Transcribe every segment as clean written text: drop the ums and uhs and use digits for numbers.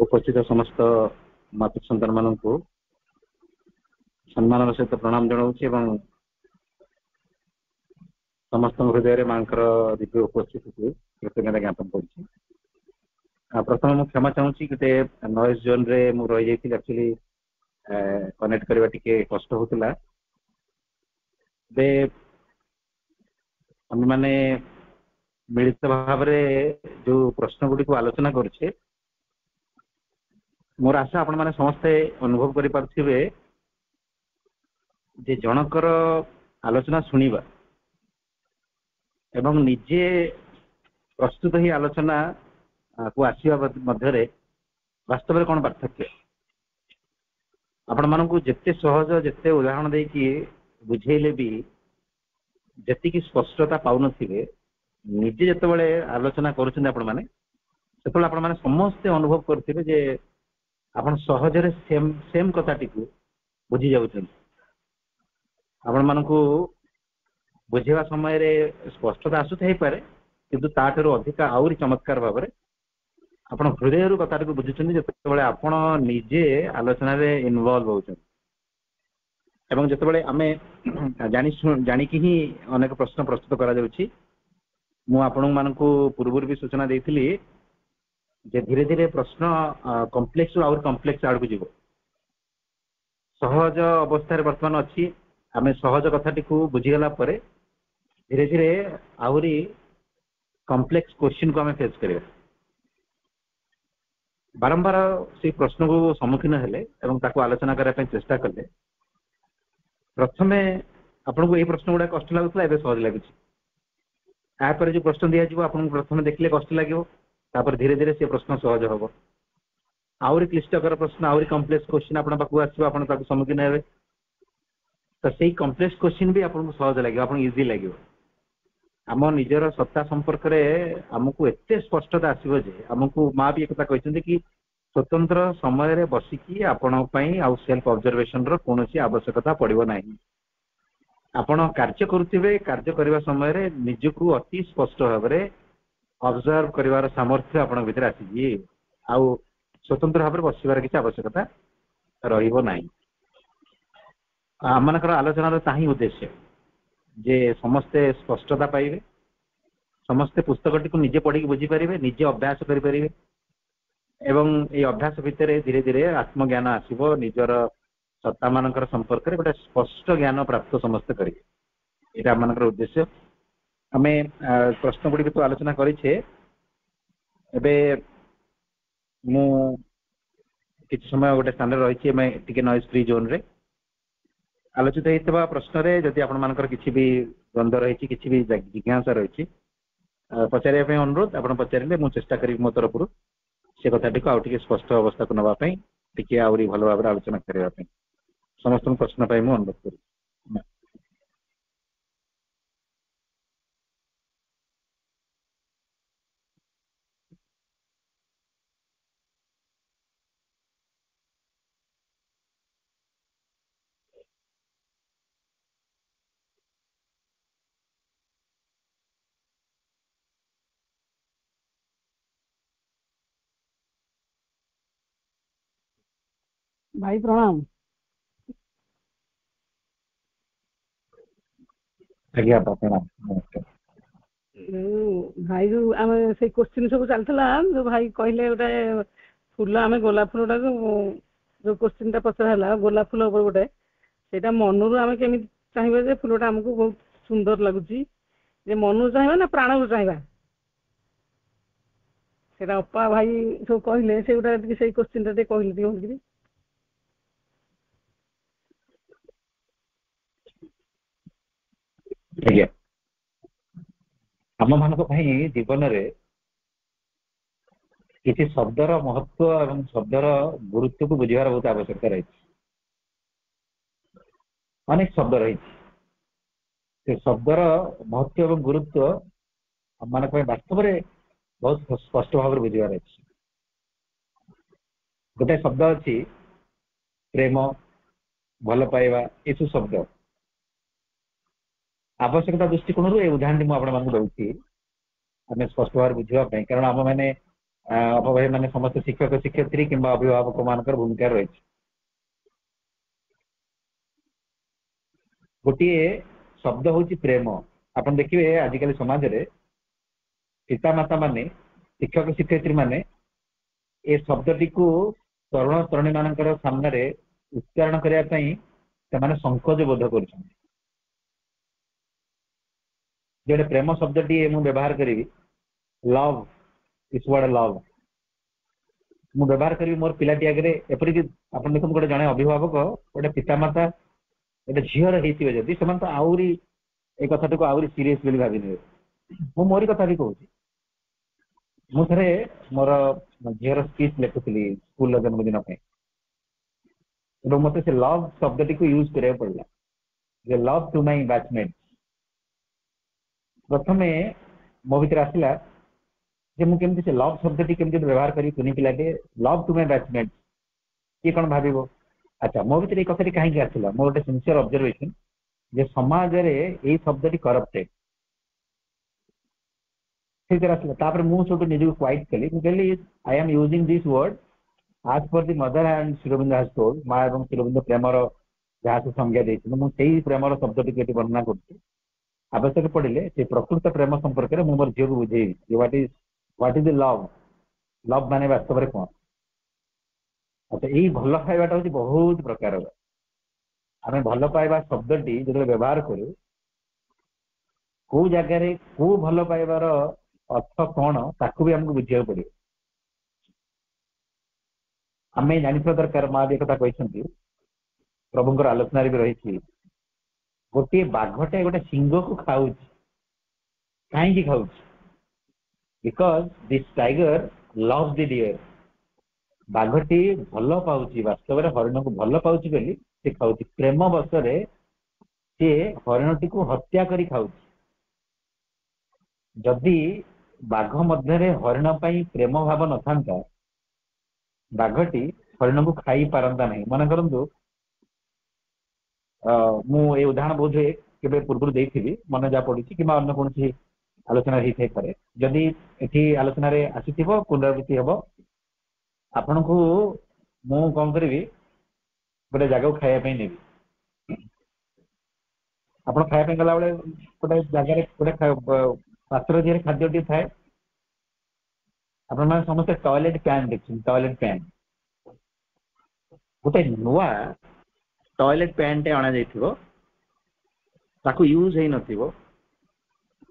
उपस्थित समस्त मातृ सन्तान मानू सम्मान सहित प्रणाम जनाऊँगी समस्त हृदय माँ दिव्य उपस्थिति को कृतज्ञता ज्ञापन कर प्रथम मुझे क्षमा चाहूँगी गोटे नॉइज जोन रे मु रही जाइए एक्चुअली कनेक्ट करवा टिके कष्ट होता आम मैंने मिलित भाव जो प्रश्न गुड़ी को आलोचना करुचे मोर आशा आपण मैंने समस्ते अनुभव करें जे जनकर आलोचना शुणा एवं निजे प्रस्तुत ही आलोचना को आसवा मध्य वास्तव में कौन पार्थक्य आपण मानू जिते सहज जिते उदाहरण देकी बुझेले भी जी स्पष्टता पाऊन निजे जिते आलोचना करें समस्ते अनुभव करते जे आपण सहजरे सेम सेम कथाटी को बुझी जाउछन आपण मानू बुझेवा समय रे स्पष्टता आसुथाई पारे किंतु ताठू अधिक आउरी चमत्कार भाव में आपण हृदय कथा को बुझुछन जेतेबेले आपण निजे आलोचना रे इन्वॉल्व होछन एवं जेतेबेले आमे जानिकी ही अनेक प्रश्न प्रस्तुत करा जाउछि मु आपण मानकू पूर्व भी सूचना देइथिली जे धीरे धीरे प्रश्न कॉम्प्लेक्स और कॉम्प्लेक्स आड़ को जीव सहज अवस्था वर्तमान अच्छी आम सहज कथाटी को बुझीगला धीरे धीरे आहरी कॉम्प्लेक्स क्वेश्चन को आम फेस करिया बारंबार से प्रश्न को सम्मुखीन हेले एवं ताको आलोचना करने चेष्टा कले प्रथमे आपन को ये प्रश्न गुड़ा कष्ट लगुला एवं सहज लगुच यापर जो प्रश्न दिज्व आपको प्रथम देखले कष्ट लगे तापर धीरे धीरे से प्रश्न सहज हम आहरी क्लिष्टकर प्रश्न आहरी कॉम्प्लेक्स क्वेश्चन आपण पाखु आसो आप सम्मुखीन हे तो से कॉम्प्लेक्स क्वेश्चन भी आपको सहज लगे आप इजी लगे आम निजर सत्ता संपर्क में आमको एत स्पष्टता आसो जे आमको माँ भी एक कहते कि स्वतंत्र समय बसिकी आपण सेल्फ ऑब्जर्वेशन कौन आवश्यकता पड़ो ना आपण कार्य करुवे कार्य करने समय निजक अति स्पष्ट भाव में ऑब्जर्व कर सामर्थ्य आपण भीतर आसी आउ स्वतंत्र भाव में बसबार किसी आवश्यकता रही आमर आलोचनार ताही उद्देश्य जे समस्ते स्पष्टता पाइबे समस्ते पुस्तकटी को निजे पढ़ी बुझीपारे निजे अभ्यास करें एवं ये अभ्यास भितर धीरे धीरे आत्मज्ञान आसो निजर सत्ता मान संपर्क में गोटे स्पष्ट ज्ञान प्राप्त समस्ते करेंगे यहाँ आम उद्देश्य आम प्रश्न गुड़ी तो आलोचना करे मु किसी समय गोटे स्थान रही नॉइज फ्री जोन रे आलोचित होता प्रश्न जदि आपर किसी भी द्वंद्व रही किसी भी जिज्ञासा रही पचारे अनुरोध आप पचारे मुझे चेष्टा करी मो तरफ से कथाटी को आउे स्पष्ट अवस्था को नापी टी आहरी भल भाव आलोचना करने समस्त प्रश्न मुझे अनुरोध करी भाई प्रणाम आज्ञा प्रणाम नमस्कार भाई जो आम से क्वेश्चन सब चलता जो भाई कहले गोटे फूल आम गोलाप फूलटा जो क्वेश्चन टा पचरा गोलाप फूल गोटे से मनरू आम केमी चाहिए फूलटा आमको बहुत सुंदर लगुच मनू चाहिए ना प्राण चाहिए से अपा भाई सब कहले से गोटे से क्वेश्चन टा कहले आज्ञा आम मान जीवन में किसी शब्दर महत्व और शब्दर गुरुत्व को बुझार बहुत आवश्यकता रही अनेक शब्द रही शब्दर महत्व और गुरुत्व आम मान वास्तव में बहुत स्पष्ट भाव में बुझार अच्छे गोटे शब्द अच्छी प्रेम भल पाइबा ये सब शब्द आवश्यकता दृष्टिकोण ये उदाहरण मुझे दूसरी आम स्पष्ट भाव बुझापी कारण आम मैंने ଅପଭାଇ ମାନେ ସମସ୍ତେ ଶିକ୍ଷକ ଶିକ୍ଷୟିତ୍ରୀ କିମ୍ବା ଅଭିଭାବକ ମାନଙ୍କର ଭୂମିକା ରହିଛି। ଗୋଟିଏ ଶବ୍ଦ ହଉଛି ପ୍ରେମ। ଆପଣ ଦେଖିବେ ଆଜିକାଲି ସମାଜରେ ପିତାମାତା ମାନେ ଶିକ୍ଷକ ଶିକ୍ଷୟିତ୍ରୀ ମାନେ ଏ ଶବ୍ଦଟିକୁ ତରୁଣ ତରୁଣୀ ମାନଙ୍କର ସାମ୍ନାରେ ଉଚ୍ଚାରଣ କରିବା ପାଇଁ ସେମାନେ ସଂକୋଚ ବୋଧ କରୁଛନ୍ତି। ଯୋଉଟେ ପ୍ରେମ ଶବ୍ଦଟିଏ ମୁଁ ବ୍ୟବହାର କରିବି, ଲଭ୍ ଇସ୍ ୱାର୍ଡ ଲଭ୍, ମୁଁ ବ୍ୟବହାର କରିବି ମୋର ପିଲାଟି ଆଗରେ। ଏପରିକି ଆପଣ ଦେଖନ୍ତୁ ଗୋଟେ ଜଣେ ଅଭିଭାବକ ଗୋଟେ ପିତାମାତା ଗୋଟେ ଝିଅର ହେଇଥିବେ ଯଦି, ସେମାନେ ତ ଆହୁରି ଏ କଥାଟିକୁ ଆହୁରି ସିରିୟସ୍ ବୋଲି ଭାବି ନେବେ। ମୁଁ ମୋରି କଥା ବି କହୁଛି। ମୁଁ ଥରେ ମୋର ଝିଅର ସ୍ପିଚ୍ ଲେଖୁଥିଲି ସ୍କୁଲର ଜନ୍ମଦିନ ପାଇଁ, ଏବଂ ମତେ ସେ ଲଭ୍ ଶବ୍ଦଟିକୁ ୟୁଜ୍ କରିବାକୁ ପଡିଲା, ଯେ ଲଭ୍ ଟୁ ମାଇ ବ୍ୟାଚମେଟ୍। ପ୍ରଥମେ ମୋ ଭିତରେ ଆସିଲା ଯେ ମୁଁ କେମିତି ସେ ଲଭ୍ ଶବ୍ଦଟି କେମିତି ବ୍ୟବହାର କରିବି କୁନି ପିଲାଟେ, ଲଭ୍ ଟୁ ମାଇ ବ୍ୟାଚମେଟ୍, କିଏ କଣ ଭାବିବ। ଆଚ୍ଛା, ମୋ ଭିତରେ ଏଇ କଥାଟି କାହିଁକି ଆସିଲା, ମୋର ଗୋଟେ ସିନ୍ସିୟର ଅବଜରଭେସନ ଯେ ସମାଜରେ ଏଇ ଶବ୍ଦଟି କରପ୍ଟେଡ୍ ସେଇଥିରେ ଆସିଲା। ତାପରେ ମୁଁ ସବୁଠୁ ନିଜକୁ କ୍ୱାଇଟ୍ କଲି, ମୁଁ କହିଲି I am using this ward as per the mother and ଶ୍ରୀରବିନ୍ଦ୍ର has told, ମା ଏବଂ ଶ୍ରୀରବିନ୍ଦ୍ର ପ୍ରେମର ଯାହା ସବୁ ସଂଜ୍ଞା ଦେଇଥିଲେ ମୁଁ ସେଇ ପ୍ରେମର ଶବ୍ଦଟିକୁ ଏଠି ବର୍ଣ୍ଣନା କରୁଛି। ଆବଶ୍ୟକ ପଡ଼ିଲେ ସେ ପ୍ରକୃତ ପ୍ରେମ ସମ୍ପର୍କରେ ମୁଁ ମୋର ଝିଅକୁ ବୁଝେଇବି ଯେ ହ୍ୱାଟ୍ ଇଜ୍ ଲଭ୍, ଲଭ୍ ମାନେ ବାସ୍ତବରେ କଣ। ଆଚ୍ଛା, ଏଇ ଭଲ ପାଇବାଟା ହଉଛି ବହୁତ ପ୍ରକାରର। ଆମେ ଭଲ ପାଇବା ଶବ୍ଦଟି ଯେତେବେଳେ ବ୍ୟବହାର କରୁ, କୋଉ ଜାଗାରେ କୋଉ ଭଲ ପାଇବାର ଅର୍ଥ କଣ ତାକୁ ବି ଆମକୁ ବୁଝିବାକୁ ପଡିବ। ଆମେ ଜାଣିଥିବା ଦରକାର, ମା ବି କଥା କହିଛନ୍ତି, ପ୍ରଭୁଙ୍କର ଆଲୋଚନାରେ ବି ରହିଛି, ଗୋଟିଏ ବାଘଟେ ଗୋଟେ ସିଂହକୁ ଖାଉଛି, କାହିଁକି ଖାଉଛି? Because this tiger loves the deer. ବାଘଟି ଭଲ ପାଉଛି, ବାସ୍ତବରେ ହରିଣକୁ ଭଲ ପାଉଛି ବୋଲି ସେ ଖାଉଛି। ପ୍ରେମ ବଶରେ ସେ ହରିଣଟିକୁ ହତ୍ୟା କରି ଖାଉଛି। ଯଦି ବାଘ ମଧ୍ୟରେ ହରିଣ ପାଇଁ ପ୍ରେମ ଭାବ ନଥାନ୍ତା, ବାଘଟି ହରିଣକୁ ଖାଇ ପାରନ୍ତା ନାହିଁ। ମନେ କରନ୍ତୁ, ମୁଁ এই ଉଦାହରଣ ବୋଧହୁଏ କେବେ ପୂର୍ବରୁ ଦେଇଥିଲି, ମନେ ଯାହା ପଡୁଛି, କିମ୍ବା ଅନ୍ୟ କୌଣସି ଆଲୋଚନା ହେଇଥାଇପାରେ। ଯଦି ଏଠି ଆଲୋଚନାରେ ଆସିଥିବ ପୁନରାବୃତ୍ତି ହବ। ଆପଣଙ୍କୁ ମୁଁ କଣ କରିବି, ଗୋଟେ ଜାଗାକୁ ଖାଇବା ପାଇଁ ନେବି। ଆପଣ ଖାଇବା ପାଇଁ ଗଲାବେଳେ ଗୋଟେ ଜାଗାରେ ଗୋଟେ ପାତ୍ର ଦିହରେ ଖାଦ୍ୟଟି ଥାଏ। ଆପଣମାନେ ସମସ୍ତେ ଟଏଲେଟ ପ୍ୟାନ୍ ଦେଖିଛନ୍ତି, ଟଏଲେଟ ପ୍ୟାନ୍। ଗୋଟେ ନୂଆ ଟଏଲେଟ ପ୍ୟାନ୍ ଟେ ଅଣାଯାଇଥିବ, ତାକୁ ୟୁଜ୍ ହେଇନଥିବ,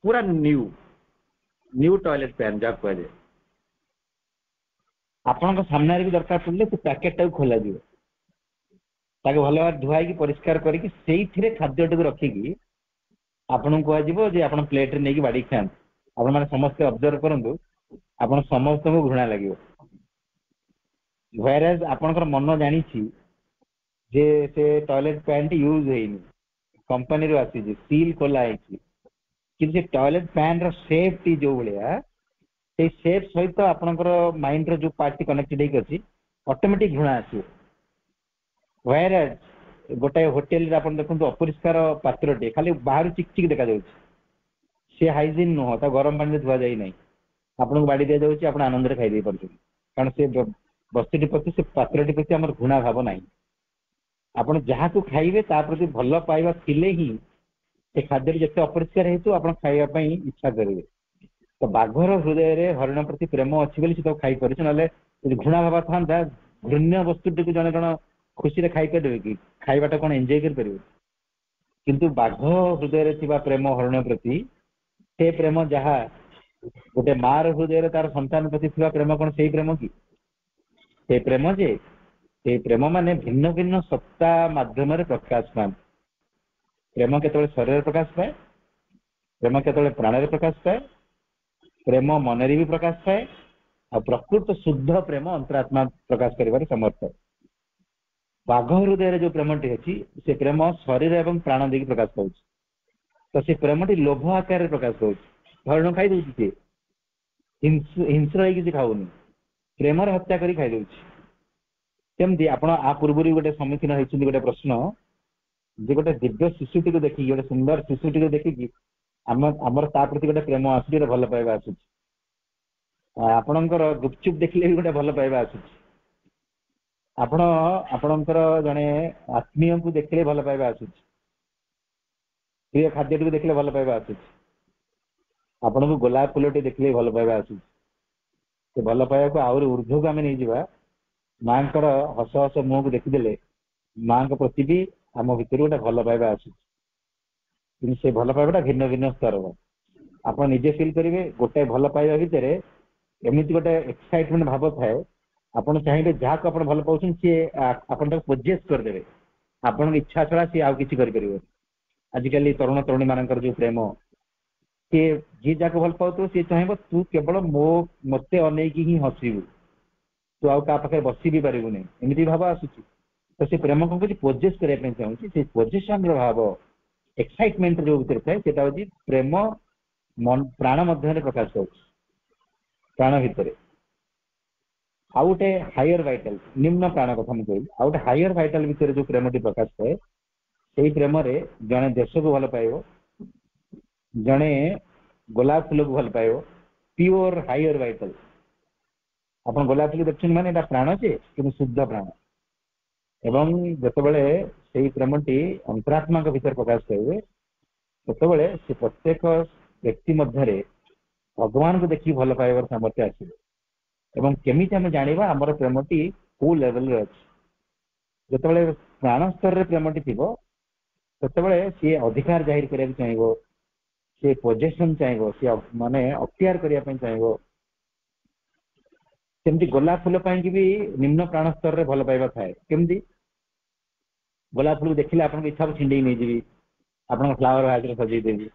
ପୁରା ନ୍ୟୁ ଟଏଲେଟ ପ୍ୟାନ୍ ଯାହା କୁହାଯାଏ। ଆପଣଙ୍କ ସାମ୍ନାରେ ବି ଦରକାର ପଡ଼ିଲେ ସେ ପ୍ୟାକେଟଟାକୁ ଖୋଲାଯିବ, ତାକୁ ଭଲ ଭାବରେ ଧୁଆଇକି ପରିଷ୍କାର କରିକି ସେଇଥିରେ ଖାଦ୍ୟଟିକୁ ରଖିକି ଆପଣଙ୍କୁ କୁହାଯିବ ଯେ ଆପଣ ପ୍ଲେଟରେ ନେଇକି ବାଢିକି ଖାଆନ୍ତୁ। ଆପଣମାନେ ସମସ୍ତେ ଅବଜର୍ଭ କରନ୍ତୁ, ଆପଣ ସମସ୍ତଙ୍କୁ ଘୃଣା ଲାଗିବ। ହ୍ୱେରେଜ୍ ଆପଣଙ୍କର ମନ ଜାଣିଛି ଯେ ସେ ଟଏଲେଟ ପ୍ୟାନ୍ ଟି ୟୁଜ୍ ହେଇନି, କମ୍ପାନୀରୁ ଆସିଛି, ସିଲ୍ ଖୋଲା ହେଇଛି, କିନ୍ତୁ ସେ ଟଏଲେଟ ପ୍ୟାନ୍ ର ସେପ୍ ଟି ଯୋଉ ଭଳିଆ, ସେଇ ସେପ୍ ସହିତ ଆପଣଙ୍କର ମାଇଣ୍ଡର ଯୋଉ ପାର୍ଟଟି କନେକ୍ଟେଡ୍ ହେଇକି ଅଛି, ଅଟୋମେଟିକ ଘୃଣା ଆସିବ। ହ୍ୱେରେଜ୍ ଗୋଟାଏ ହୋଟେଲରେ ଆପଣ ଦେଖନ୍ତୁ, ଅପରିଷ୍କାର ପାତ୍ରଟେ ଖାଲି ବାହାରୁ ଚିକ୍ ଚିକ୍ ଦେଖାଯାଉଛି, ସେ ହାଇଜିନ୍ ନୁହଁ, ତା ଗରମ ପାଣିରେ ଧୁଆ ଯାଇ ନାହିଁ, ଆପଣଙ୍କୁ ବାଡ଼ି ଦିଆଯାଉଛି, ଆପଣ ଆନନ୍ଦରେ ଖାଇଦେଇ ପାରୁଛନ୍ତି। କାରଣ ସେ ବସ୍ତୁଟି ପ୍ରତି, ସେ ପାତ୍ରଟି ପ୍ରତି ଆମର ଘୃଣା ଭାବ ନାହିଁ। ଆପଣ ଯାହାକୁ ଖାଇବେ ତା ପ୍ରତି ଭଲ ପାଇବା ଥିଲେ ହିଁ ସେ ଖାଦ୍ୟଟି ଯେତେ ଅପରିଷ୍କାର ହେଇଥିବ ଆପଣ ଖାଇବା ପାଇଁ ଇଚ୍ଛା କରିବେ। ତ ବାଘର ହୃଦୟରେ ହରିଣ ପ୍ରତି ପ୍ରେମ ଅଛି ବୋଲି ସେ ତାକୁ ଖାଇପାରୁଛି, ନହେଲେ ଯଦି ଘୃଣା ଭାବ ଥାନ୍ତା, ଘୃଣ୍ୟ ବସ୍ତୁଟିକୁ ଜଣେ ଜଣ ଖୁସିରେ ଖାଇପାରିବେ କି? ଖାଇବାଟା କଣ ଏନ୍ଜୟ କରିପାରିବେ? କିନ୍ତୁ ବାଘ ହୃଦୟରେ ଥିବା ପ୍ରେମ ହରିଣ ପ୍ରତି, ସେ ପ୍ରେମ ଯାହା ଗୋଟେ ମାର ହୃଦୟରେ ତାର ସନ୍ତାନ ପ୍ରତି ଥିବା ପ୍ରେମ, କଣ ସେଇ ପ୍ରେମ କି? ସେ ପ୍ରେମ ଯେ, ସେଇ ପ୍ରେମ ମାନେ ଭିନ୍ନ ଭିନ୍ନ ସତ୍ତା ମାଧ୍ୟମରେ ପ୍ରକାଶ ପାଆନ୍ତି। ପ୍ରେମ କେତେବେଳେ ଶରୀରରେ ପ୍ରକାଶ ପାଏ, ପ୍ରେମ କେତେବେଳେ ପ୍ରାଣରେ ପ୍ରକାଶ ପାଏ, ପ୍ରେମ ମନରେ ବି ପ୍ରକାଶ ପାଏ, ଆଉ ପ୍ରକୃତ ଶୁଦ୍ଧ ପ୍ରେମ ଅନ୍ତରାତ୍ମା ପ୍ରକାଶ କରିବାରେ ସମର୍ଥ। ବାଘ ହୃଦୟରେ ଯୋଉ ପ୍ରେମଟି ଅଛି, ସେ ପ୍ରେମ ଶରୀର ଏବଂ ପ୍ରାଣ ଦେଇକି ପ୍ରକାଶ ପାଉଛି। ତ ସେ ପ୍ରେମଟି ଲୋଭ ଆକାରରେ ପ୍ରକାଶ ପାଉଛି। ହରିଣ ଖାଇଦଉଛି, ସିଏ ହିଂସ୍ର ହେଇକି ସେ ଖାଉନି, ପ୍ରେମରେ ହତ୍ୟା କରି ଖାଇଦଉଛି। ସେମିତି ଆପଣ ଆ ପୂର୍ବରୁ ଗୋଟେ ସମ୍ମୁଖୀନ ହେଇଛନ୍ତି ଗୋଟେ ପ୍ରଶ୍ନ, ଯେ ଗୋଟେ ଦିବ୍ୟ ଶିଶୁଟିକୁ ଦେଖିକି, ଗୋଟେ ସୁନ୍ଦର ଶିଶୁଟିକୁ ଦେଖିକି ଆମର ତା ପ୍ରତି ଗୋଟେ ପ୍ରେମ ଆସୁଛି, ଗୋଟେ ଭଲ ପାଇବା ଆସୁଛି। ଆପଣଙ୍କର ଗୁପଚୁପ ଦେଖିଲେ ବି ଗୋଟେ ଭଲ ପାଇବା ଆସୁଛି। ଆପଣ ଆପଣଙ୍କର ଜଣେ ଆତ୍ମୀୟଙ୍କୁ ଦେଖିଲେ ଭଲ ପାଇବା ଆସୁଛି। ପ୍ରିୟ ଖାଦ୍ୟଟିକୁ ଦେଖିଲେ ଭଲ ପାଇବା ଆସୁଛି। ଆପଣଙ୍କୁ ଗୋଲାପ ଫୁଲଟି ଦେଖିଲେ ଭଲ ପାଇବା ଆସୁଛି। ସେ ଭଲ ପାଇବାକୁ ଆହୁରି ଉର୍ଦ୍ଧ୍ୱକୁ ଆମେ ନେଇଯିବା। ମାଙ୍କର ହସ ହସ ମୁହଁକୁ ଦେଖିଦେଲେ ମାଙ୍କ ପ୍ରତି ବି ଆମ ଭିତରୁ ଗୋଟେ ଭଲ ପାଇବା ଆସୁଛି। କିନ୍ତୁ ସେ ଭଲ ପାଇବାଟା ଭିନ୍ନ ଭିନ୍ନ ସ୍ତରର। ଆପଣ ନିଜେ ଫିଲ୍ କରିବେ ଗୋଟେ ଭଲ ପାଇବା ଭିତରେ ଏମିତି ଗୋଟେ ଏକ୍ସାଇଟମେଣ୍ଟ ଭାବ ଥାଏ। ଆପଣ ଚାହିଁବେ ଯାହାକୁ ଆପଣ ଭଲ ପାଉଛନ୍ତି ସିଏ ଆପଣ ତାକୁ ପୋଜେସ୍ କରିଦେବେ। ଆପଣଙ୍କ ଇଚ୍ଛା ଛଡା ସିଏ ଆଉ କିଛି କରିପାରିବନି। ଆଜିକାଲି ତରୁଣ ତରୁଣୀ ମାନଙ୍କର ଯୋଉ ପ୍ରେମ, ସିଏ ଯିଏ ଯାହାକୁ ଭଲ ପାଉଥିବ ସିଏ ଚାହିଁବ ତୁ କେବଳ ମତେ ଅନେଇକି ହିଁ ହସିବୁ, ତୁ ଆଉ କାହା ପାଖରେ ବସି ବି ପାରିବୁନି, ଏମିତି ଭାବ ଆସୁଛି। ତ ସେ ପ୍ରେମ କଣ କରୁଛି, ପୋଜେସ୍ କରିବା ପାଇଁ ଚାହୁଁଛି। ସେ ପୋଜେସନ ର ଭାବ, ଏକ୍ସାଇଟମେଣ୍ଟ ଯୋଉ ଭିତରେ ଥାଏ ସେଟା ହଉଛି ପ୍ରେମ ପ୍ରାଣ ମଧ୍ୟରେ ପ୍ରକାଶ ପାଉଛି, ପ୍ରାଣ ଭିତରେ। ଆଉ ଗୋଟେ ହାୟର ଭାଇଟାଲ, ନିମ୍ନ ପ୍ରାଣ କଥା ମୁଁ କହିବି, ଆଉ ଗୋଟେ ହାୟର ଭାଇଟାଲ ଭିତରେ ଯୋଉ ପ୍ରେମଟି ପ୍ରକାଶ ପାଏ, ସେଇ ପ୍ରେମରେ ଜଣେ ଦେଶକୁ ଭଲ ପାଇବ, ଜଣେ ଗୋଲାପ ଫୁଲକୁ ଭଲ ପାଇବ। Pure higher vital. ଆପଣ ଗୋଲାପ ଫୁଲ ଦେଖୁଛନ୍ତି ମାନେ ଏଟା ପ୍ରାଣ ଯେ, କିନ୍ତୁ ଶୁଦ୍ଧ ପ୍ରାଣ। ଏବଂ ଯେତେବେଳେ ସେଇ ପ୍ରେମଟି ଅନ୍ତରାତ୍ମାଙ୍କ ଭିତରେ ପ୍ରକାଶ ପାଇବେ, ସେତେବେଳେ ସେ ପ୍ରତ୍ୟେକ ବ୍ୟକ୍ତି ମଧ୍ୟରେ ଭଗବାନଙ୍କୁ ଦେଖିକି ଭଲ ପାଇବାର ସାମର୍ଥ୍ୟ ଆସିବ। ଏବଂ କେମିତି ଆମେ ଜାଣିବା ଆମର ପ୍ରେମଟି କୋଉ ଲେଭେଲରେ ଅଛି? ଯେତେବେଳେ ପ୍ରାଣ ସ୍ତରରେ ପ୍ରେମଟି ଥିବ, ସେତେବେଳେ ସିଏ ଅଧିକାର ଜାହିର କରିବାକୁ ଚାହିଁବ, ସିଏ ପୋଜେସନ ଚାହିଁବ, ସିଏ ମାନେ ଅକ୍ତିଆର କରିବା ପାଇଁ ଚାହିଁବ। ସେମିତି ଗୋଲାପ ଫୁଲ ପାଇଁକି ବି ନିମ୍ନ ପ୍ରାଣ ସ୍ତରରେ ଭଲ ପାଇବା ଥାଏ। କେମିତି? ଗୋଲାପ ଫୁଲକୁ ଦେଖିଲେ ଆପଣଙ୍କ ଇଚ୍ଛା ହବ ଛିଣ୍ଡେଇ ନେଇଯିବି, ଆପଣଙ୍କ ଫ୍ଲାୱାର ଭାସରେ ସଜେଇଦେବି।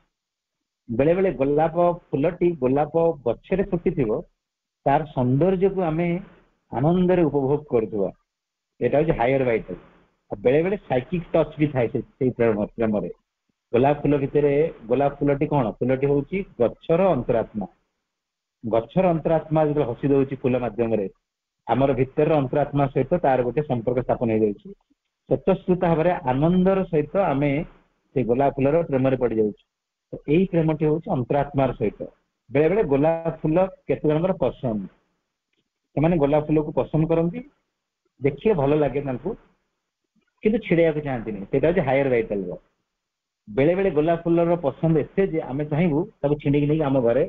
ବେଳେ ବେଳେ ଗୋଲାପ ଫୁଲଟି ଗୋଲାପ ଗଛରେ ଫୁଟିଥିବ, ତାର ସୌନ୍ଦର୍ଯ୍ୟକୁ ଆମେ ଆନନ୍ଦରେ ଉପଭୋଗ କରୁଥିବା, ଏଟା ହଉଛି ହାୟର ଭାଇଟାଲ। ଆଉ ବେଳେ ବେଳେ ସାଇକିକ ଟଚ ବି ଥାଏ ସେଇ ପ୍ରେମରେ। ଗୋଲାପ ଫୁଲ ଭିତରେ, ଗୋଲାପ ଫୁଲଟି କଣ? ଫୁଲଟି ହଉଛି ଗଛର ଅନ୍ତରାତ୍ମା। ଗଛର ଅନ୍ତରାତ୍ମା ଯେତେବେଳେ ହସି ଦଉଛି ଫୁଲ ମାଧ୍ୟମରେ, ଆମର ଭିତରର ଅନ୍ତରାତ୍ମା ସହିତ ତାର ଗୋଟେ ସମ୍ପର୍କ ସ୍ଥାପନ ହେଇଯାଉଛି। ସ୍ୱତଃସ୍ଫୂର୍ତ ଭାବରେ ଆନନ୍ଦର ସହିତ ଆମେ ସେ ଗୋଲାପ ଫୁଲର ପ୍ରେମରେ ପଡିଯାଉଛୁ। ଏଇ ପ୍ରେମଟି ହଉଛି ଅନ୍ତରାତ୍ମାର ସହିତ। ବେଳେ ବେଳେ ଗୋଲାପ ଫୁଲ କେତେ ଜଣଙ୍କର ପସନ୍ଦ, ସେମାନେ ଗୋଲାପ ଫୁଲକୁ ପସନ୍ଦ କରନ୍ତି, ଦେଖିବେ ଭଲ ଲାଗେ ତାଙ୍କୁ, କିନ୍ତୁ ଛିଡେଇବାକୁ ଚାହାନ୍ତିନି। ସେଇଟା ହଉଛି ହାୟର ଭାଇଟାଲ। ବେଳେ ବେଳେ ଗୋଲାପ ଫୁଲର ପସନ୍ଦ ଏତେ ଯେ ଆମେ ଚାହିଁବୁ ତାକୁ ଛିଣ୍ଡେଇକି ନେଇକି ଆମ ଘରେ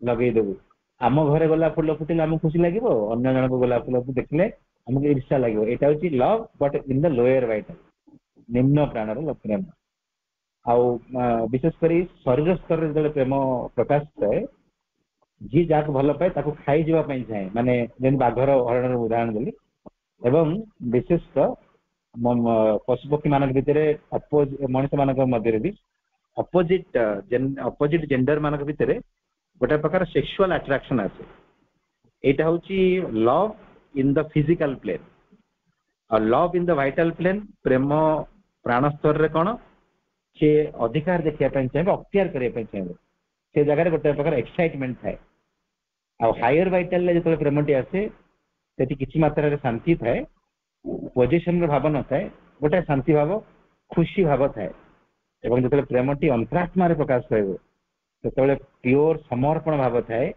ଲଗେଇଦବୁ। ଆମ ଘରେ ଗୋଲାପ ଫୁଲ ଫୁଟିଲେ ଆମକୁ ଖୁସି ଲାଗିବ, ଅନ୍ୟ ଜଣଙ୍କ ଗୋଲାପ ଫୁଲକୁ ଦେଖିଲେ ଆମକୁ ଇର୍ଷା ଲାଗିବ। ଏଇଟା ହଉଛି love, but in the lower vital, ନିମ୍ନ ପ୍ରାଣର ପ୍ରେମ। ଆଉ ବିଶେଷ କରି ଶରୀର ସ୍ତରରେ ଯେତେବେଳେ ପ୍ରେମ ପ୍ରକାଶ ପାଏ, ଯିଏ ଯାହାକୁ ଭଲ ପାଏ ତାକୁ ଖାଇଯିବା ପାଇଁ ଚାହେଁ, ମାନେ ଯେମିତି ବାଘର ହରିଣର ଉଦାହରଣ ଦେଲି। ଏବଂ ବିଶେଷତଃ ପଶୁପକ୍ଷୀ ମାନଙ୍କ ଭିତରେ, ମଣିଷ ମାନଙ୍କ ମଧ୍ୟରେ ବି ଅପୋଜିଟ ଜେଣ୍ଡର ମାନଙ୍କ ଭିତରେ ଗୋଟେ ପ୍ରକାର ସେକ୍ସୁଆଲ ଆଟ୍ରାକ୍ସନ ଆସେ। ଏଇଟା ହଉଛି ଲଭ ଇନ ଦ ଫିଜିକାଲ ପ୍ଲେନ। ଆଉ ଲଭ୍ ଇନ ଦ ଭାଇଟାଲ ପ୍ଲେନ, ପ୍ରେମ ପ୍ରାଣ ସ୍ତରରେ କଣ? ସେ ଅଧିକାର ଦେଖିବା ପାଇଁ ଚାହିଁବ, ଅକ୍ତିଆର କରିବା ପାଇଁ ଚାହିଁବ। ସେ ଜାଗାରେ ଗୋଟେ ପ୍ରକାର ଏକ୍ସାଇଟମେଣ୍ଟ ଥାଏ। ଆଉ ହାୟର ଭାଇଟାଲରେ ଯେତେବେଳେ ପ୍ରେମଟି ଆସେ, ସେଠି କିଛି ମାତ୍ରାରେ ଶାନ୍ତି ଥାଏ, ପୋଜିସନର ଭାବ ନଥାଏ, ଗୋଟେ ଶାନ୍ତି ଭାବ, ଖୁସି ଭାବ ଥାଏ। ଏବଂ ଯେତେବେଳେ ପ୍ରେମଟି ଅନ୍ତରାତ୍ମାରେ ପ୍ରକାଶ ପାଇବ, ସେତେବେଳେ ପିଓର ସମର୍ପଣ ଭାବ ଥାଏ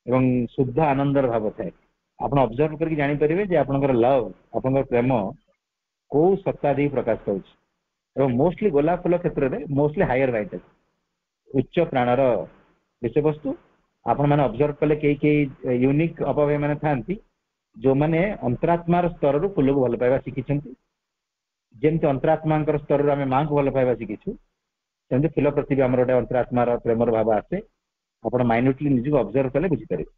ଏବଂ ଶୁଦ୍ଧ ଆନନ୍ଦର ଭାବ ଥାଏ। ଆପଣ ଅବଜର୍ଭ କରିକି ଜାଣିପାରିବେ ଯେ ଆପଣଙ୍କର ଲଭ୍, ଆପଣଙ୍କର ପ୍ରେମ କୋଉ ସତ୍ତା ଦେଇ ପ୍ରକାଶ ପାଉଛି। ଏବଂ ମୋଷ୍ଟଲି ଗୋଲାପ ଫୁଲ କ୍ଷେତ୍ରରେ ମୋଷ୍ଟଲି ହାୟର ଭାଇଟାଲ, ଉଚ୍ଚ ପ୍ରାଣର ବିଷୟବସ୍ତୁ। ଆପଣ ମାନେ ଅବଜର୍ଭ କଲେ କେହି କେହି ୟୁନିକ୍ ଅପଭୟ ମାନେ ଥାନ୍ତି, ଯୋଉମାନେ ଅନ୍ତରାତ୍ମାର ସ୍ତରରୁ ଫୁଲକୁ ଭଲ ପାଇବା ଶିଖିଛନ୍ତି। ଯେମିତି ଅନ୍ତରାତ୍ମାଙ୍କର ସ୍ତରରୁ ଆମେ ମାଙ୍କୁ ଭଲ ପାଇବା ଶିଖିଛୁ, ସେମିତି ଫୁଲ ପ୍ରତି ବି ଆମର ଗୋଟେ ଅନ୍ତରାତ୍ମାର ପ୍ରେମର ଭାବ ଆସେ। ଆପଣ ମାଇନ୍ୟୁଟଲି ନିଜକୁ ଅବଜର୍ଭ କଲେ ବୁଝିପାରିବେ।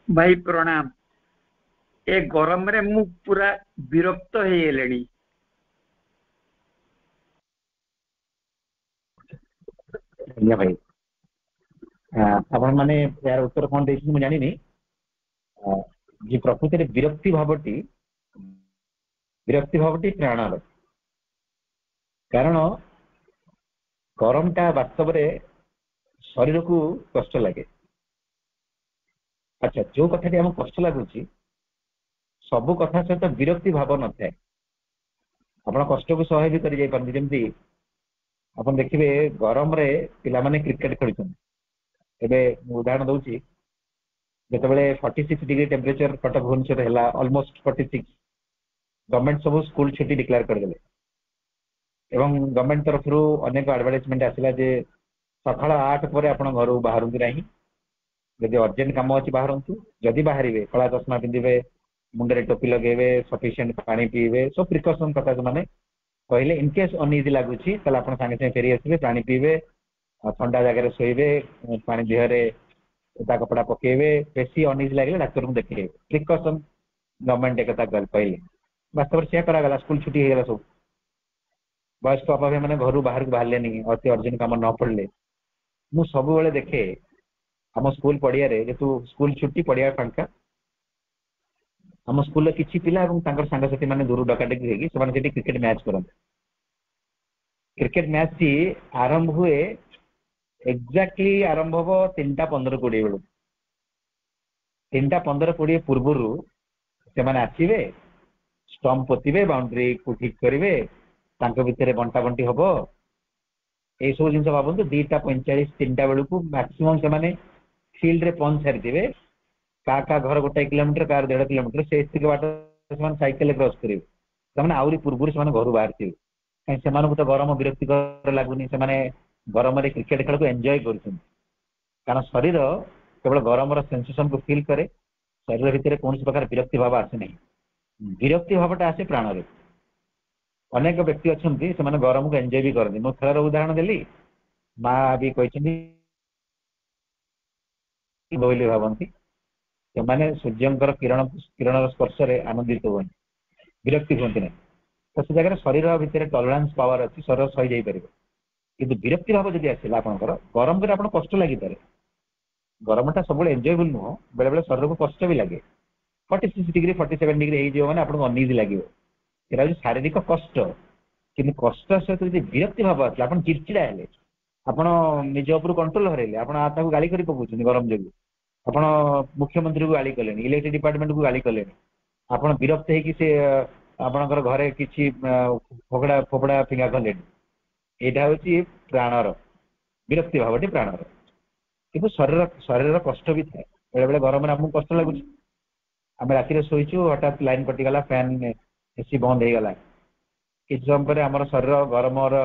भाई प्रणाम। ए गरम रे मु पूरा विरक्त हो गेलेनी। ଆଜ୍ଞା ଭାଇ ଆପଣ ମାନେ ଏହାର ଉତ୍ତର କଣ ଦେଇଛନ୍ତି ମୁଁ ଜାଣିନି। ଯେ ପ୍ରକୃତିରେ ବିରକ୍ତି ଭାବଟି ପ୍ରାଣର। କାରଣ ଗରମଟା ବାସ୍ତବରେ ଶରୀରକୁ କଷ୍ଟ ଲାଗେ। ଆଚ୍ଛା, ଯୋଉ କଥାଟି ଆମକୁ କଷ୍ଟ ଲାଗୁଛି ସବୁ କଥା ସହିତ ବିରକ୍ତି ଭାବ ନଥାଏ। ଆପଣ କଷ୍ଟକୁ ସହ୍ୟ ବି କରି ଯାଇପାରନ୍ତି। ଯେମିତି ଆପଣ ଦେଖିବେ ଗରମରେ ପିଲାମାନେ କ୍ରିକେଟ ଖେଳୁଛନ୍ତି। ଏବେ ମୁଁ ଉଦାହରଣ ଦଉଛି, ଯେତେବେଳେ 46 ଡିଗ୍ରୀ ଟେମ୍ପରେଚର କଟକ ଭୁବନେଶ୍ୱର ହେଲା, ଅଲମୋଷ୍ଟ 46, ଗଭର୍ଣ୍ଣମେଣ୍ଟ ସବୁ ସ୍କୁଲ ଛୁଟି ଡିକ୍ଲେୟାର କରିଦେଲେ ଏବଂ ଗଭର୍ଣ୍ଣମେଣ୍ଟ ତରଫରୁ ଅନେକ ଆଡଭର୍ଟାଇଜମେଣ୍ଟ ଆସିଲା ଯେ ସକାଳ 8 ପରେ ଆପଣ ଘରୁ ବାହାରନ୍ତୁ ନାହିଁ, ଯଦି ଅର୍ଜେଣ୍ଟ କାମ ଅଛି ବାହାରନ୍ତୁ, ଯଦି ବାହାରିବେ କଳା ଚଷମା ପିନ୍ଧିବେ, ମୁଣ୍ଡରେ ଟୋପି ଲଗେଇବେ, ସଫିସିଏଣ୍ଟ ପାଣି ପିଇବେ, ସବୁ ପ୍ରିକସନ କଥା ସେମାନେ କହିଲେ। ଇନକେସ୍ ଅନଇଜି ଲାଗୁଛି ତାହେଲେ ଆପଣ ସାଙ୍ଗେ ସାଙ୍ଗେ ଫେରି ଆସିବେ, ପାଣି ପିଇବେ, ଥଣ୍ଡା ଜାଗାରେ ଶୋଇବେ, ପାଣି ଦେହରେ ଓଦା କପଡା ପକେଇବେ, ବେଶୀ ଅନଇଜି ଲାଗିଲେ ଡାକ୍ତରଙ୍କୁ ଦେଖେଇବେ। ପ୍ରିକସନ ଗଭର୍ଣ୍ଣମେଣ୍ଟ ଏକଥା କହିଲେ, ବାସ୍ତବରେ ସେୟା କରାଗଲା, ସ୍କୁଲ ଛୁଟି ହେଇଗଲା ସବୁ। ବୟସ୍କ ଅଭାବୀ ମାନେ ଘରୁ ବାହାରକୁ ବାହାରିଲେନି ଅତି ଅର୍ଜେଣ୍ଟ କାମ ନ ପଡିଲେ। ମୁଁ ସବୁବେଳେ ଦେଖେ ଆମ ସ୍କୁଲ ପଡିଆରେ, ଯେହେତୁ ସ୍କୁଲ ଛୁଟି ପଡିଆ ଫାଙ୍କା, ଆମ ସ୍କୁଲର କିଛି ପିଲା ଏବଂ ତାଙ୍କର ସାଙ୍ଗସାଥି ମାନେ ଦୂର ଡକାଡକି ହେଇକି ସେମାନେ ସେଠି କ୍ରିକେଟ ମ୍ୟାଚ୍ କରନ୍ତି। କ୍ରିକେଟ ମ୍ୟାଚ୍ ଟି ଆରମ୍ଭ ହୁଏ, ଏକ୍ଜାକ୍ଟଲି ଆରମ୍ଭ ହବ 3:15-20 ବେଳକୁ। 3:15-20 ପୂର୍ବରୁ ସେମାନେ ଆସିବେ, ଷ୍ଟମ୍ପ ପୋତିବେ, ବାଉଣ୍ଡ୍ରିକୁ ଠିକ କରିବେ, ତାଙ୍କ ଭିତରେ ବଣ୍ଟା ବଣ୍ଟି ହବ। ଏଇ ସବୁ ଜିନିଷ ଭାବନ୍ତୁ 2:45 3ଟା ବେଳକୁ ମ୍ୟାକ୍ସିମମ୍ ସେମାନେ ଫିଲ୍ଡରେ ପହଞ୍ଚି ସାରିଥିବେ। କାହା ଘର 1 କିଲୋମିଟର, କାହାର 1.5 କିଲୋମିଟର, ସେତିକି ବାଟ ସେମାନେ ସାଇକେଲରେ କ୍ରସ କରିବେ। ସେମାନେ ଆହୁରି ପୂର୍ବରୁ ସେମାନେ ଘରୁ ବାହାରିଥିବେ, କାହିଁକି ସେମାନଙ୍କୁ ତ ଗରମ ବିରକ୍ତିକର ଲାଗୁନି, ସେମାନେ ଗରମରେ କ୍ରିକେଟ ଖେଳକୁ ଏନ୍ଜୟ କରୁଛନ୍ତି। କାରଣ ଶରୀର କେବଳ ଗରମର ସେନ୍ସେସନକୁ ଫିଲ୍ କରେ, ଶରୀର ଭିତରେ କୌଣସି ପ୍ରକାର ବିରକ୍ତି ଭାବ ଆସେ ନାହିଁ। ବିରକ୍ତି ଭାବଟା ଆସେ ପ୍ରାଣରେ। ଅନେକ ବ୍ୟକ୍ତି ଅଛନ୍ତି ସେମାନେ ଗରମକୁ ଏନ୍ଜୟ ବି କରନ୍ତି। ମୁଁ ଖେଳର ଉଦାହରଣ ଦେଲି, ମା ବି କହିଛନ୍ତି ବୋଲି ଭାବନ୍ତି, ସେମାନେ ସୂର୍ଯ୍ୟଙ୍କର କିରଣର ସ୍ପର୍ଶରେ ଆନନ୍ଦିତ ହୁଅନ୍ତି, ବିରକ୍ତି ହୁଅନ୍ତି ନାହିଁ। ତ ସେ ଜାଗାରେ ଶରୀର ଭିତରେ ଟଲରାନ୍ସ ପାୱାର ଅଛି, ଶରୀର ସହି ଯାଇପାରିବ। କିନ୍ତୁ ବିରକ୍ତି ଭାବ ଯଦି ଆସିଲା ଆପଣଙ୍କର, ଗରମରେ ଆପଣ କଷ୍ଟ ଲାଗିପାରେ, ଗରମଟା ସବୁବେଳେ ଏନ୍ଜୟେବଲ୍ ନୁହଁ, ବେଳେବେଳେ ଶରୀରକୁ କଷ୍ଟ ବି ଲାଗେ। 46 ଡିଗ୍ରୀ 47 ଡିଗ୍ରୀ ହେଇଯିବ ମାନେ ଆପଣଙ୍କୁ ଅନଇଜି ଲାଗିବ, ସେଟା ହେଉଛି ଶାରୀରିକ କଷ୍ଟ। କିନ୍ତୁ କଷ୍ଟ ସହିତ ଯଦି ବିରକ୍ତି ଭାବ ଆସିଲା, ଆପଣ ଚିଡ଼ଚିଡ଼ା ହେଲେ, ଆପଣ ନିଜ ଉପରୁ କଣ୍ଟ୍ରୋଲ ହରେଇଲେ, ଆପଣ ତାକୁ ଗାଳି କରି ପକଉଛନ୍ତି ଗରମ ଯୋଗୁଁ, ଆପଣ ମୁଖ୍ୟମନ୍ତ୍ରୀକୁ ଗାଳି କଲେଣି, ଇଲେକ୍ଟ୍ରିକ ଡିପାର୍ଟମେଣ୍ଟକୁ ଗାଳି କଲେଣି, ଆପଣ ବିରକ୍ତ ହେଇକି ସେ ଆପଣଙ୍କର ଘରେ କିଛି ଫୋପଡା ଫିଙ୍ଗା କଲେଣି, ଏଇଟା ହେଉଛି ପ୍ରାଣର ବିରକ୍ତି ଭାବଟି, ପ୍ରାଣର। କିନ୍ତୁ ଶରୀରର କଷ୍ଟ ବି ଥାଏ। ବେଳେବେଳେ ଗରମରେ ଆମକୁ କଷ୍ଟ ଲାଗୁଛି, ଆମେ ରାତିରେ ଶୋଇଛୁ, ହଠାତ୍ ଲାଇନ କଟିଗଲା, ଫ୍ୟାନ୍ ଏସି ବନ୍ଦ ହେଇଗଲା, କିଛି ସମୟ ପରେ ଆମର ଶରୀର ଗରମର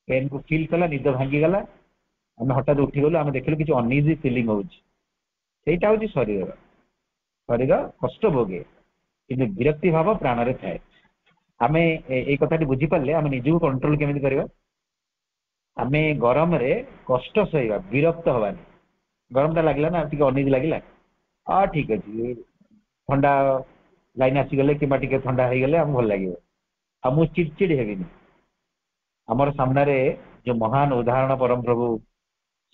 ପେନ୍କୁ ଫିଲ୍ କଲା, ନିଦ ଭାଙ୍ଗିଗଲା, ଆମେ ହଠାତ୍ ଉଠିଗଲୁ, ଆମେ ଦେଖିଲୁ କିଛି ଅନଇଜି ଫିଲିଂ ହଉଛି। ସେଇଟା ହେଉଛି ଶରୀର କଷ୍ଟ ଭୋଗେ, କିନ୍ତୁ ବିରକ୍ତି ଭାବ ପ୍ରାଣରେ ଥାଏ। ଆମେ ଏଇ କଥାଟି ବୁଝିପାରିଲେ ଆମେ ନିଜକୁ କଣ୍ଟ୍ରୋଲ କେମିତି କରିବା? ଆମେ ଗରମରେ କଷ୍ଟ ସହିବା, ବିରକ୍ତ ହବାନି। ଗରମଟା ଲାଗିଲା ନା, ଟିକେ ଅନଇଜି ଲାଗିଲା, ଠିକ ଅଛି, ଥଣ୍ଡା ଲାଇନ ଆସିଗଲେ କିମ୍ବା ଟିକେ ଥଣ୍ଡା ହେଇଗଲେ ଆମକୁ ଭଲ ଲାଗିବ, ଆଉ ମୁଁ ଚିଡଚିଡି ହେବିନି। ଆମର ସାମ୍ନାରେ ଯୋଉ ମହାନ ଉଦାହରଣ ପରମ ପ୍ରଭୁ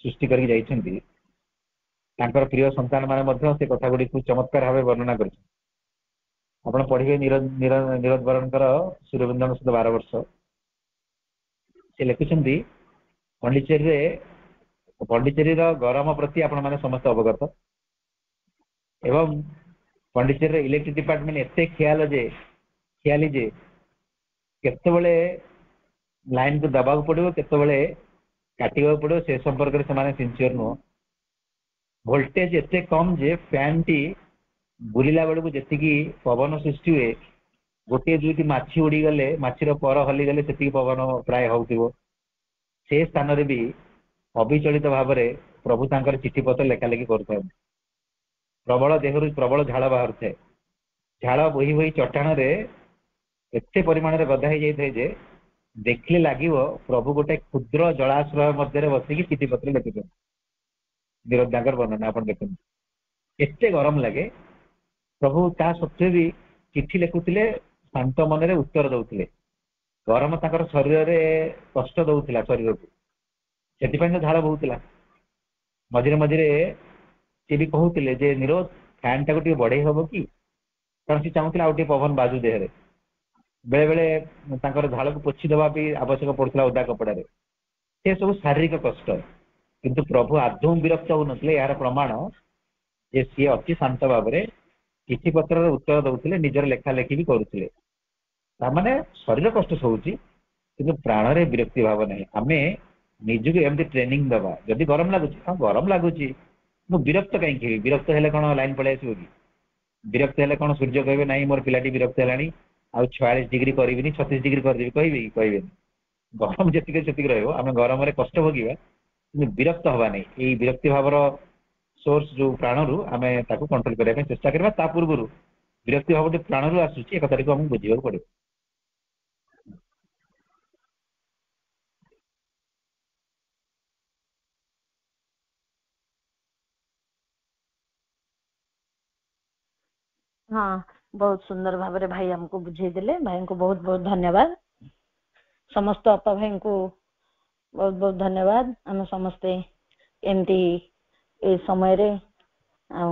ସୃଷ୍ଟି କରିକି ଯାଇଛନ୍ତି, ତାଙ୍କର ପ୍ରିୟ ସନ୍ତାନ ମାନେ ମଧ୍ୟ ସେ କଥା ଗୁଡିକୁ ଚମତ୍କାର ଭାବେ ବର୍ଣ୍ଣନା କରିଛନ୍ତି। ଆପଣ ପଢିବେ ନିରଜ ବରଙ୍କର ସୂର୍ଯ୍ୟବନ୍ଦନ ସୁଧ 12 ବର୍ଷ, ସେ ଲେଖୁଛନ୍ତି ପଣ୍ଡିଚେରୀର ଗରମ ପ୍ରତି ଆପଣ ମାନେ ସମସ୍ତେ ଅବଗତ, ଏବଂ ପଣ୍ଡିଚେରୀର ଇଲେକ୍ଟ୍ରିକ ଡିପାର୍ଟମେଣ୍ଟ ଏତେ ଖିଆଲି ଯେ କେତେବେଳେ ଲାଇନକୁ ଦବାକୁ ପଡିବ, କେତେବେଳେ କାଟିବାକୁ ପଡିବ, ସେ ସମ୍ପର୍କରେ ସେମାନେ ସିନସିୟର ନୁହଁ। ଭୋଲ୍ଟେଜ ଏତେ କମ ଯେ ଫ୍ୟାନ ଟି ବୁଲିଲା ବେଳକୁ ଯେତିକି ପବନ ସୃଷ୍ଟି ହୁଏ, ଗୋଟିଏ ଦୁଇଟି ମାଛି ଉଡିଗଲେ, ମାଛିର ପର ହଲିଗଲେ ସେତିକି ପବନ ପ୍ରାୟ ହଉଥିବ। ସେ ସ୍ଥାନରେ ବି ଅବିଚଳିତ ଭାବରେ ପ୍ରଭୁ ତାଙ୍କର ଚିଠି ପତ୍ର ଲେଖା ଲେଖି କରୁଥାନ୍ତି। ଦେହରୁ ପ୍ରବଳ ଝାଳ ବାହାରୁଥାଏ, ଝାଳ ବୋହି ବୋହି ଚଟାଣରେ ଏତେ ପରିମାଣରେ ଗଦା ହେଇଯାଇଥାଏ ଯେ ଦେଖିଲେ ଲାଗିବ ପ୍ରଭୁ ଗୋଟେ କ୍ଷୁଦ୍ର ଜଳାଶ୍ରୟ ମଧ୍ୟରେ ବସିକି ଚିଠି ପତ୍ର ଲେଖୁଛନ୍ତି। ନିରଜାଙ୍କର ବର୍ଣ୍ଣନା ଆପଣ ଦେଖନ୍ତୁ। एते गरम लगे प्रभु ता सत्वे भी चिठी लिखुले शांत मन रे उत्तर दउथिले गरम ताकर शरीर रे कष्ट दउथिला शरीर को सेति पय झाड़ बहुतला मझिरे मझिरे से भी कहूतिले जे निरोध फैन टाको टिके बढ़ई हबो कि कारण से चाहूतिला आउटे पवन बाजू देहरे बेले बेले ताकर झाड़ को पोछि दबा भी आवश्यक पड़ुतला ओदा कपड़ा रे से सब शारीरिक कष्ट किंतु प्रभु आदौ विरक्त होनथले यार प्रमाण जे सी अति शांत भाव में चिठी पत्र उत्तर दउथिले निजर लेखा लेखी भी करुथिले तामाने शरीर कष्ट सोउची किंतु प्राण रे विरक्ति भाव नहीं आमे निजु एमती ट्रेनिंग दबा जदि गरम लागुची हां गरम लागुची मु विरक्त कहीं कि विरक्त हेले कोन लाइन पळे आसीबो कि विरक्त हेले कोन सूर्य कहबे नाही मोर पिलाटी विरक्त हेलानी आ 46 डिग्री करबिनी 36 डिग्री कर देबी कहबे गरम जतिके जतिके रहबो आमे गरम रे कष्ट भोगिबा किंतु विरक्त हवा नहीं एई विरक्ति भावर सोर्स जो प्राण रु आमे ताको कंट्रोल करिया पे चेष्टा करबा ता पूर्व रु विरक्ति भाव जो प्राण रु आसुची एक तारिख हम बुझिबा पड़े हाँ बहुत सुंदर भाव में भाई हमको बुझे देले भाई को बहुत बहुत धन्यवाद समस्त अपा भाई को बहुत बहुत धन्यवाद हम समस्ते एमती ए समय रे आ